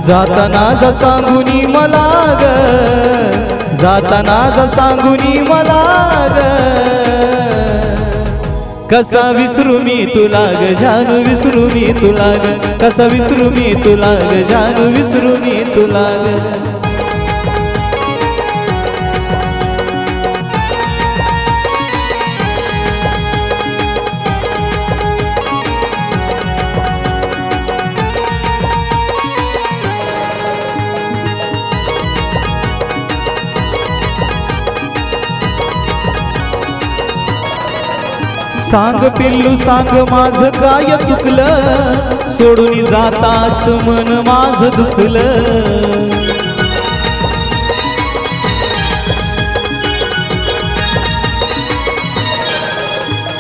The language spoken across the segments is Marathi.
जाताना जा सांगुनी मला ग, जाताना जा सांगुनी मला ग, कसा विसरू मी तुला ग जानू, विसरू मी तुला ग, कसा विसरू मी तुला ग जानू, विसरू मी तुला ग। सांग पिल्लू सांग माझं काय चुकलं, सोडून जाताच मन माझं दुखलं।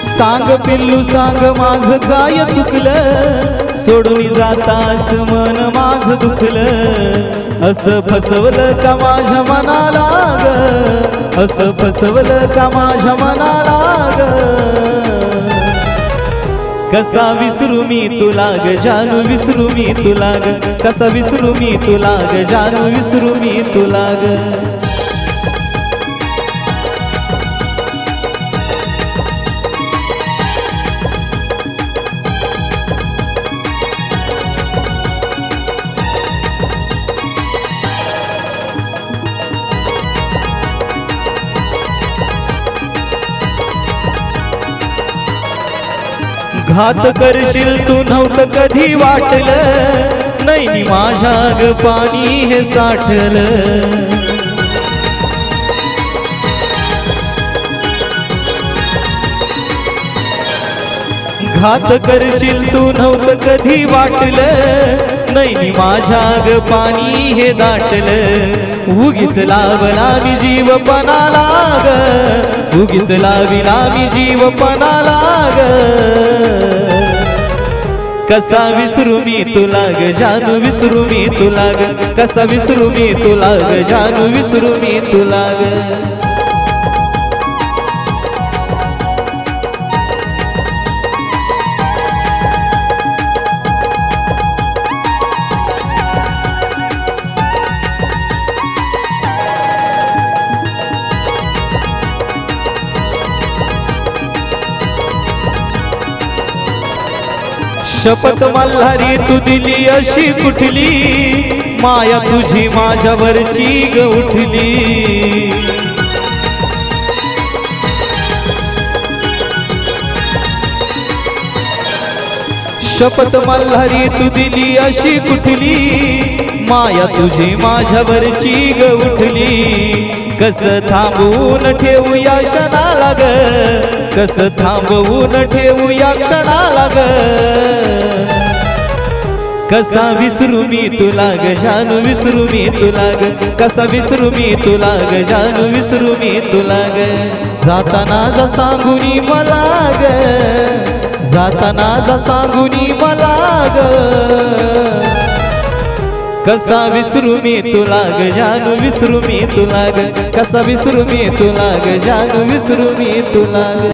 सांग पिल्लू सांग माझं काय चुकलं, सोडून जाताच मन माझं दुखलं। असं फसवलं का माझ्या मनाला ग, असं फसवलं का माझ्या मनाला ग, कसा विसरू मी तुला ग जानू, विसरू मी तुला ग, कसा विसरू मी तुला ग जानू, विसरू मी तुला ग। घात करशील तू नव्हतं कधी वाटलं, नैनी माझ्या ग पाणी हे साठलं। घात करशील तू नव्हतं कधी वाटलं, नैनी माझ्या ग पाणी हे दाटलं। उगीच लावला मी जीव पणाला ग, उगीच लाविला मी जीव पणाला ग, कसा विसरू मी तुला ग जानू, विसरू मी तुला ग, कसा विसरू मी तुला ग जानू, विसरू मी तुला ग। शपथ मल्हारी तू दिली अशी कुठली, माया तुझी माझ्यावरची ग उठली। शपथ मल्हारी तू दिली अशी कुठली, माया तुझी माझ्यावरची ग उठली। कस थांबवून ठेवू या क्षणाला ग, कस थांबवून ठेवू या क्षणाला ग, कसा विसरू मी तुला ग जानू, विसरू मी तुला ग, कसा विसरू मी तुला ग जानू, विसरू मी तुला ग। जाताना जा सांगुनी मला ग, जाताना जा सांगुनी मला ग, कसा विसरू मी तुला ग जानू, विसरू मी तुला ग, कसा विसरू मी तुला ग जानू, विसरू मी तुला ग।